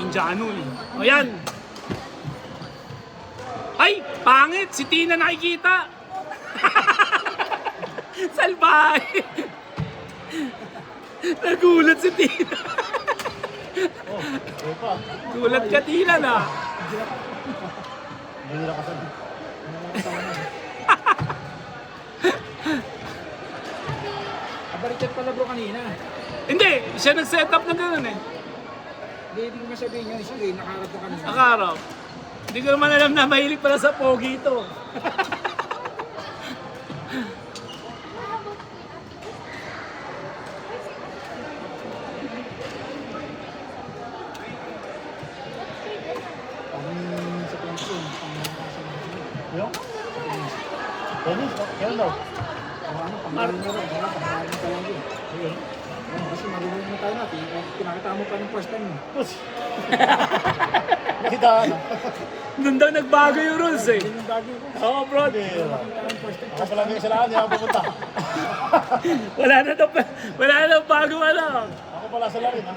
Indiano eh. O yan. Ay, pangit! Si Tina nakikita! Salbahe! Nagulat si Tina. Gulat ka, Tina na. Hindi nila kasama. Baliktad pala bro kanina. Hindi, siya nag-set up na gano'n eh. Hindi, hindi ko masabihin yun. Sige, nakaharap ko kanina. Nakaraw. Hindi ko naman alam na mahilig pala sa pogi ito. Sa pension. Yung? Dennis, kailan daw? Pangalan mo rin. Pangalan ka lang yun. Sige. Kasi marunong na tayo natin. Pinakita mo pa ng first time. Push! Nakita ka na. Doon daw nagbago yung rules eh. Yun yung bagay ko. Oo, bro. Hindi. Pinakita ng first time. Ako pala ngayon sa lahat, hindi ako pupunta. Wala na daw bago ano. Ako pala sa lahat, ha?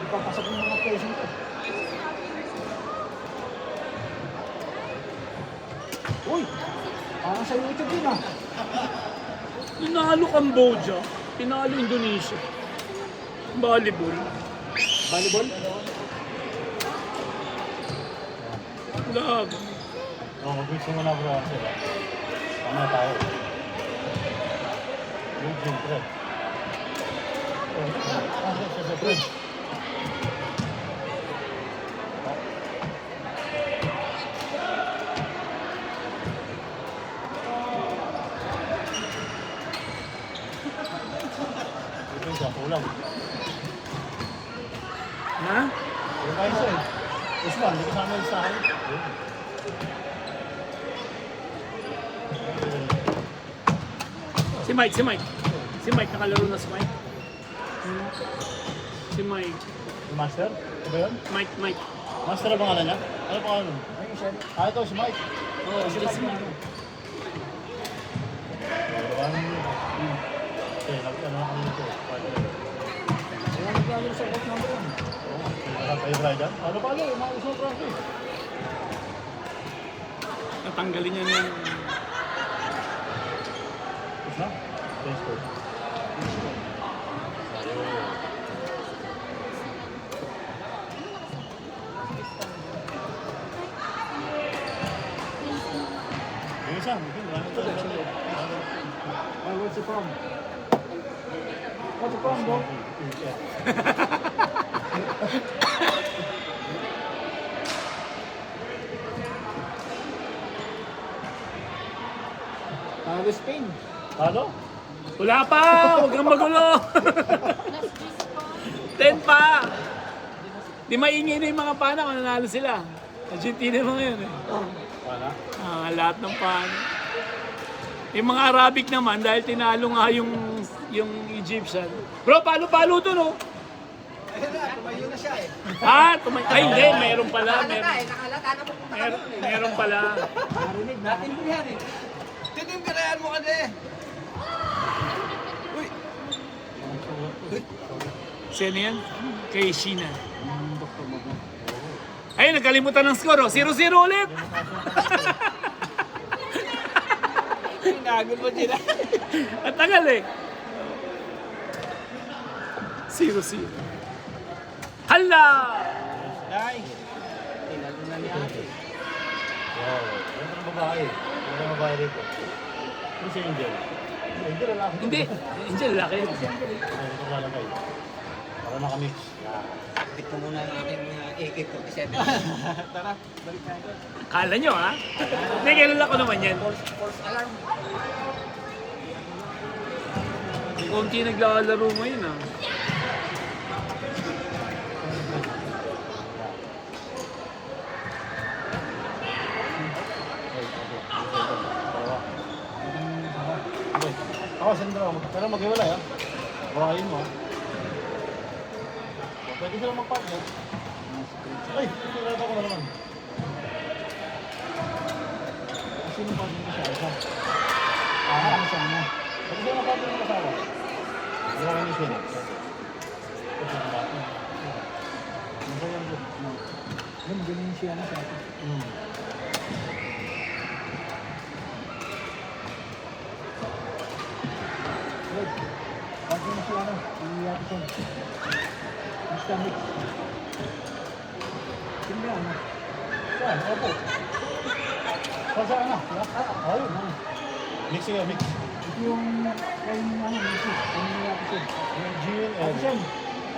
Ipapasok ng mga patient ko. Uy! Parang sa YouTube din ah. Pinalo Cambodia. Pinalo Indonesia. Volleyball. Volleyball? Grabe. Oo, mag-mix mo na bro. Tama tayo. Eugene, Fred. Sa Fred. Ito siya, ulam. Ha? Yung kain siya eh. Usman, hindi kasama yung sa akin. Si Mike. Si Mike, nakalaro na si Mike. Si Mike. Yung master? Ito ba yun? Mike. Master ang pangalan niya? Ano pangalan nun? Ayun siya. Ito si Mike. Oo, si Mike. Okay, ano ako nito? Wala naglalaro sa court number 1. Kayo try dyan? Ano pa lang? Mga usong traffic. Natanggalin niya yung... Tapos na? Thanks for. Yung isa, marami to. Oh, what's the problem? What's the problem, bro? Talo Spain. Talo? Wala pa! Huwag kang magulo! 10 pa! Di maingay na yung mga pana kung nanalo sila. Argentina mga yun eh. Wala. Lahat ng pana. Yung mga Arabic naman, dahil tinalo nga yung Egyptian. Bro, palo-palo to no? Ayun na, tumayo na siya eh. Ay hindi, meron pala. Nakalata na pupunta ka doon eh. Meron pala. Narinig natin mo yan eh. Tinim ka na yan mo ka na eh. Uy! Sino yan? Kay Sheena. Ay, nagkalimutan ng score oh. 0-0 ulit! Nagul mo sila. At tagal eh. 0-0. Hala! Ay! Tinalo na ni ate. Wow. Ano ang babae? Ano ang babae rito? Ano si Angel? Angel, lalaki. Hindi, laki. Ito lalaki. Para nakamix. Kapit mo muna ang aking AK-47. Tara, balik tayo. Kala nyo ha? Hindi, kilala ko naman yan. False alarm. Kunti naglalaro ngayon ha. Kakasin daw. Pero maghiwalay ha. Bawain mo. Pwede sila mag-partner. Ay, sinurado ko na naman. Sino pa din siya? Isa. Ano siya na? Pwede sila mag-partner ng kasama. Hindi ko kayo siya. Masaya yung good. Yun, ganyan siya na sa akin. Good. Pag yun siya na, i-action. Basta mix. Hindi ano. Saan? Opo. Saan na? Ayun. Mix siya, mix. Ito yung kain ano, mixes. Kami ni action. Gin and... Action!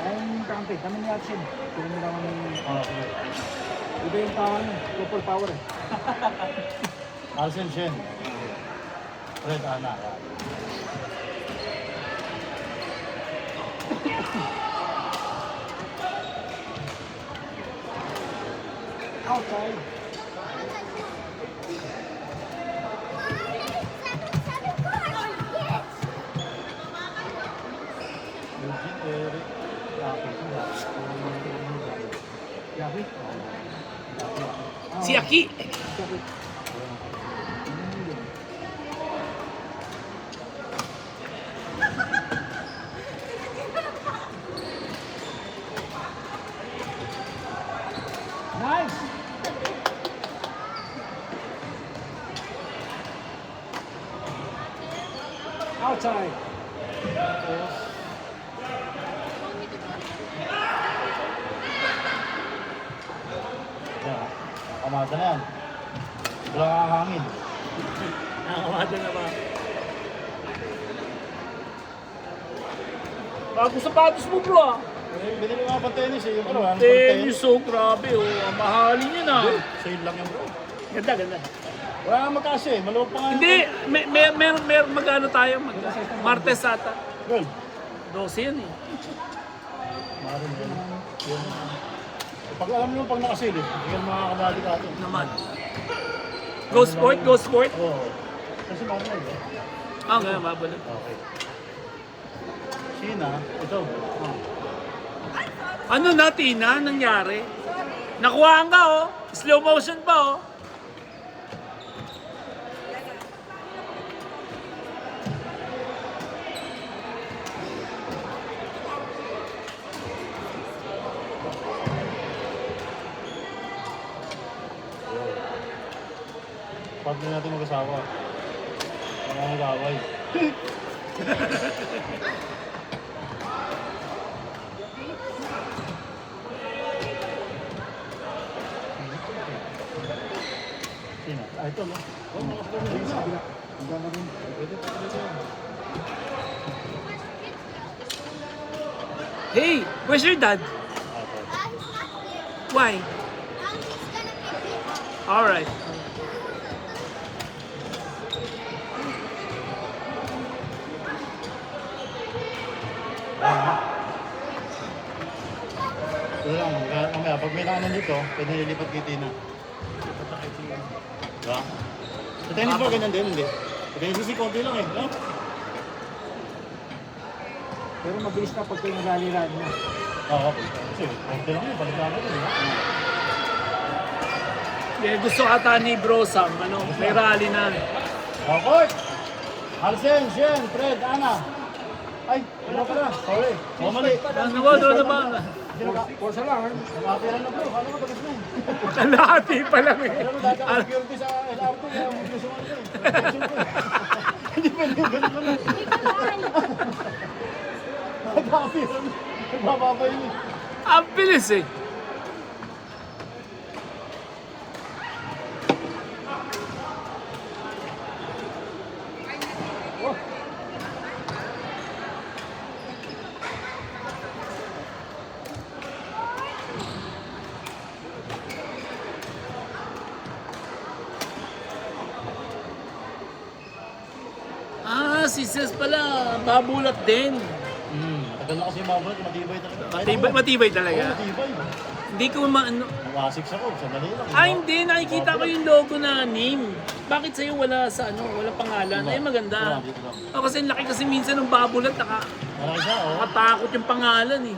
Ayun yung trumpet. Kami ni action. Kung hindi naman yung... Okay. Iba yung power niya. Couple power eh. Arsen Shen. Red Ana. Outside. Eugene Eric. Yabi? Si Aki. Yabi. Nice! Outside. Yan. Kamada na yan. Wala kakahangin. Nakakamada na ba? Bago sapatos mo bro ah. Binili nga pang tennis eh. Yung pala, ano pang Tennis, so grabe oh. Ang mahalin yun ah. Sale lang yan bro. Ganda, ganda. Wala nga magkasya eh. Maluwag pa nga. Hindi, may magano tayo. Martes ata. Well, 12 yan eh. maaaring yan. Yun. Pag alam nyo pag nakasale eh. Hindi yan makakabali ka ito. Naman. Go sport, go sport. Oo. Kasi maaaring yan. Ah, ngayon, babalik. Okay. Sina, ito. Ano na, Tina? Nangyari? Nakuhaan ka oh. Slow motion pa oh. Pag na natin mag-asawa. Wala nag-away. Sino? Ah, ito no? Oh, Ayun sa kabila. Ang ganda rin. Hey, where's your dad? Why? Alright. Ito lang, mamaya, pag may nakanan dito, pwede nilipat kay Tina. Diba? Sa tennis ba ganyan din, hindi? Sa tennis si konti lang eh, no? Pero mabilis na pag kayo nagaliraan mo. Oo, kasi konti lang yun, balik lang ito, diba? Yeah, gusto ata ni Bro Sam, ano, may rally na. Okay! Arsen, Shen, Fred, Ana. Ay, ano pala? Sorry. Mali. Ano ba, ano ba? Porsa lang. Nakapira na bro, kala ko tapos na eh. Kalahati pa lang eh. Alam mo, dati ako security sa LRT, kaya mag-gusto ko ito eh. Hindi pwede yung ganun lang. Nakapira na. Nagbababa yun eh. Ang bilis eh. Ah, si Ses pala, babulat din. Tagal na kasi yung mga matibay talaga. Matibay talaga. Oo, matibay. Hindi ko maano. Nakasix ako, sandali lang. Hindi. Nakikita ko yung logo na name. Bakit sa'yo wala sa ano, wala pangalan? Ay, maganda. Dito lang. Kasi ang laki kasi minsan ng babulat, Malaki siya, oh. nakatakot yung pangalan eh.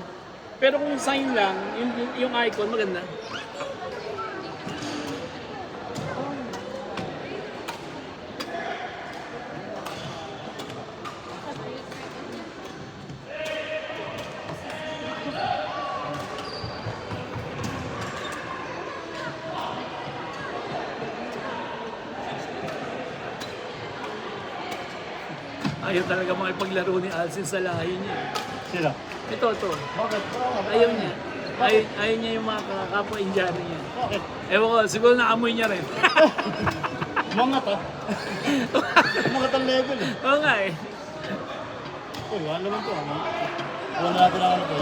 Pero kung sign lang, yung icon, maganda. Ayaw talaga makipaglaro ni Alcin sa lahi niya. Sila. Ito. Bakit? Ayaw niya. Ayaw niya yung mga kapwa-Indiano niya. Bakit? Ewan ko, siguro naamoy niya rin. Umangat ah. Umangat ang level eh. Oo nga eh. Uy, ano naman to? Ano? Wala natin ang ano to.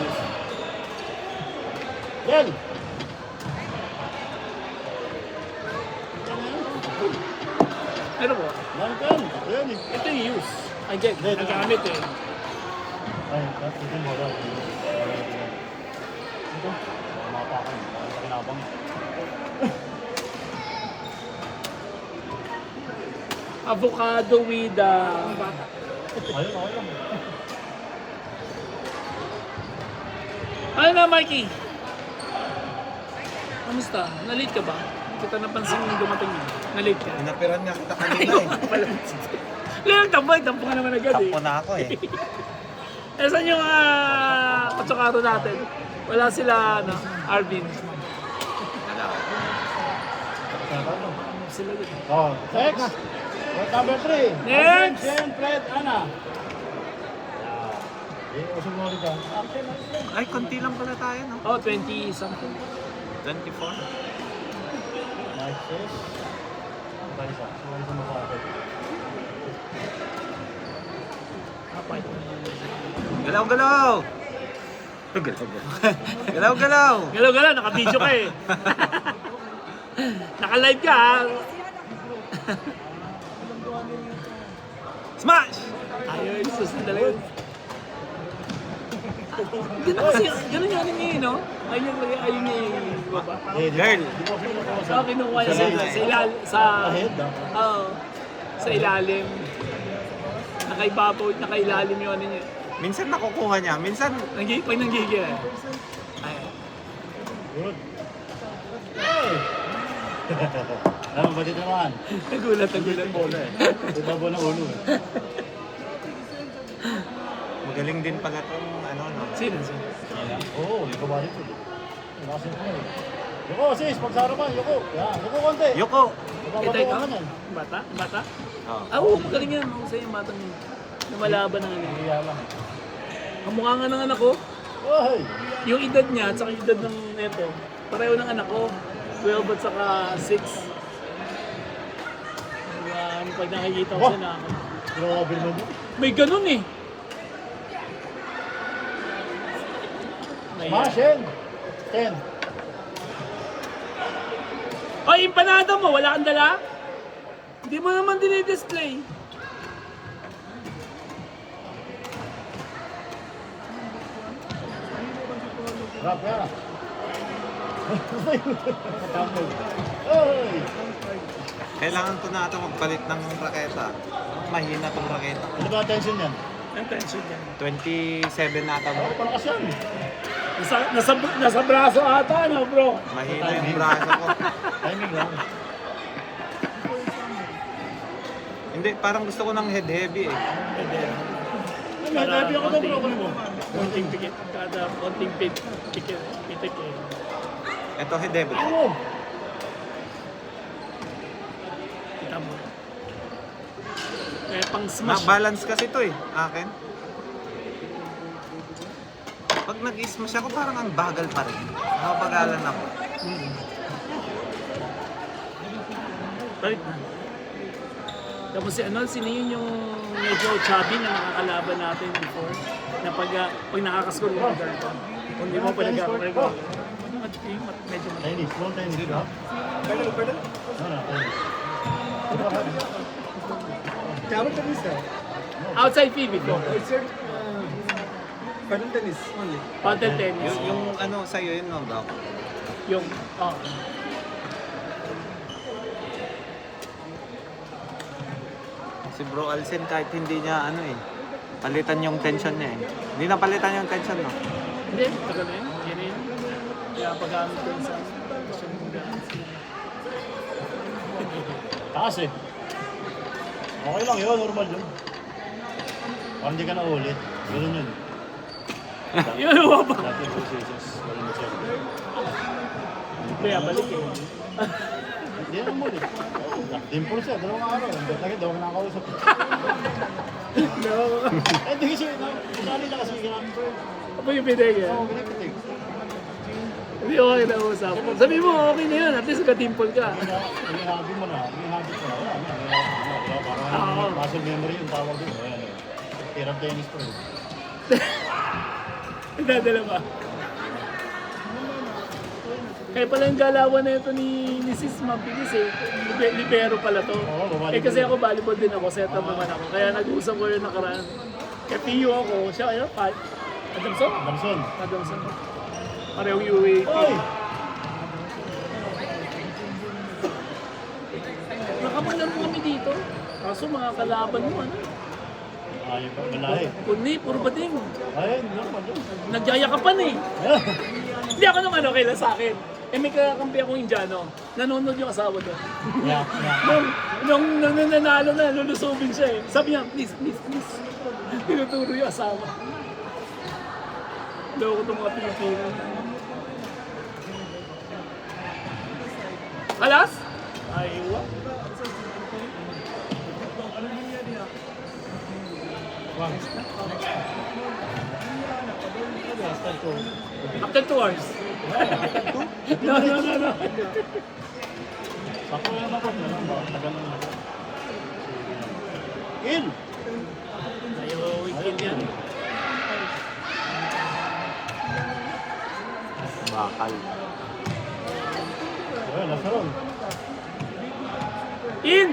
Yan! Ano po? Yan yan. Yan eh. Ito yung use. Ay, Jack, nagamit eh. Ay, ito mo daw. Ito. Mapakan. Sa kinabang. Avocado with Ayun, okay lang. Ano na, Mikey? Kamusta? Nalate ka ba? Hindi kita napansin yung dumating niya. Nalate ka. Pinapiran nga kita kanina eh. Lang, tambay. Tampo ka naman agad eh. Tampo na ako eh. Eh, saan yung katsukaro natin? Wala sila, ano, Arvin. Sila dito. Oh, next. Point number 3. Next. Jen, Fred, Ana. Eh, usog mo ulit ah. Ay, konti lang pala tayo, no? Oh, 20 something. 24. Nice sis. Marisa. Marisa mo pa. Kapay. Galaw-galaw! Galaw-galaw! Galaw-galaw, naka-video ka eh. Naka-live ka ha. Smash! Ayaw yung susunod talaga. Hindi na kasi, ganun yung anime eh, no? Ayun niya yung baba. Girl! So, kinukuha niya sa ilalim. Nakailalim yung ano niya. Minsan nakukuha niya, minsan Pag nanggigil eh. Ay. Good. Hey! Ano ba dito naman? Nagulat. Bola eh. Ito ba ng ulo eh. magaling din pala tong ano, no? Sino? Oo, ikaw ba dito? Nakasin ko eh. Yoko, sis, pagsara pa, yoko. Yan, yoko konti. Yoko! Ito ikaw? Naman yan. Bata? Oh. Oo, magaling yan. Mahusay yung batang yun. Lumalaban ng ano. Iya lang. Ang mukha nga ng anak ko, Oy! yung edad niya at saka yung edad ng neto, pareho ng anak ko. 12 at saka 6. Pag nakikita ko siya na ako. Grabe naman yun. May ganun eh. Mashin! 10. O, empanada mo, wala kang dala? Hindi mo naman dinidisplay. Rap ka. Oy! Kailangan ko na ito magpalit ng raketa. Mahina tong raketa. Ano ba attention yan? Ang tension yan. 27 na ata. Ako palakas yan. Nasa braso ata, no bro? Mahina yung braso ko. Timing lang. Hindi, parang gusto ko ng head heavy eh. May happy ako na bro. Kunin mo. Konting pikit. Kada konting pitik eh. Ito head heavy. Ano? Kita mo. Kaya pang smash. Na-balance kasi ito eh, akin. Pag nag-smash ako, parang ang bagal pa rin. Nakapagalan ako. Balik na. Tapos si ano, sino yun yung medyo chubby na nakakalaban natin before? Na pag nakakascore mo ka. Kung di mo pa nagkakaroon. Medyo Chinese. Long Chinese ka? Pardon? Ano? Table tennis sir. outside fee before. Sir, pardon tennis only. Paddle tennis. Yung ano sa'yo yun, no, bro? Yung, Si Bro Alcen kahit hindi niya palitan yung tension niya eh. Hindi na palitan yung tension no. hindi, tagal na yun. Yan na yun. Kaya pag-gamit ko sa siya mong gamit. Taas eh. Okay lang yun, normal yun. Parang hindi ka na ulit. Ganun yun. Yun, wapa. Dati yung processes. Ganun na siya. Kaya balik eh. Hindi na mo ulit. Dimple siya, dalawang araw. Hindi na daw nakakausap. No. Eh, di kasi, kasali na kasi ginamit ko. Ako yung pinag Oo, pinapitig. Hindi ko kayo nausap. Sabi mo, okay na yun. At least ka-dimple ka. May hobby mo na. May hobby ko na. Wala, may hobby mo na. Oo. Parang muscle memory yung tawag din. Ayan eh. Tirap tennis ko eh. Dadala ba? Kaya pala yung galawan na ito ni Sis Mabilis eh. Libero pala to. Oo, babae. Eh kasi ako volleyball din ako, set up naman ako. Kaya nag-uusap ko yung nakaraan. Kaya PU ako, siya kayo, Adamson? Damson. Adamson. Parehong UAP. Oy! Nakamalaro kami dito. Kaso mga kalaban mo, ano? Ayun pa, malahi. Kundi, puro bading. Ayun, normal yun. Nagyayakapan eh. Hindi ako naman okay lang sa akin. Eh may kakampi akong Indiano. Nanonood yung asawa doon. Yeah, yeah. Nung nanalo na, lulusubin siya eh. Sabi niya, please, please, please. Tinuturo yung asawa. Loko itong mga Pilipino. Alas? Aywa. After 2 hours. No. Sako yan ako. Tagal na ako. In! Ayaw, weekend yan. Bakal. Ayun, nasa ron. In!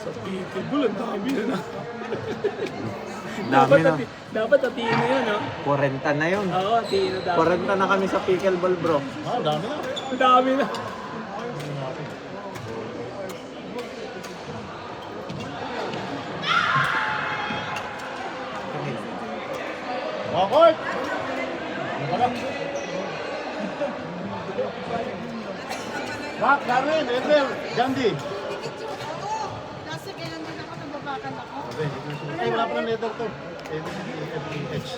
Sa pitbull, ang dami na na. Dami na. Dapat atiin na yun, no? 40 na yun. Oo, atiin na dapat. 40 na kami sa pickleball bro. Ah, dami na. Ang dami na. Wakot! Ano ka lang? Bak, Darwin, Edel, Gandhi. Kasi kaya hindi ako nababakan ako. Ay, wala pa ng letter to. ABCDFGH.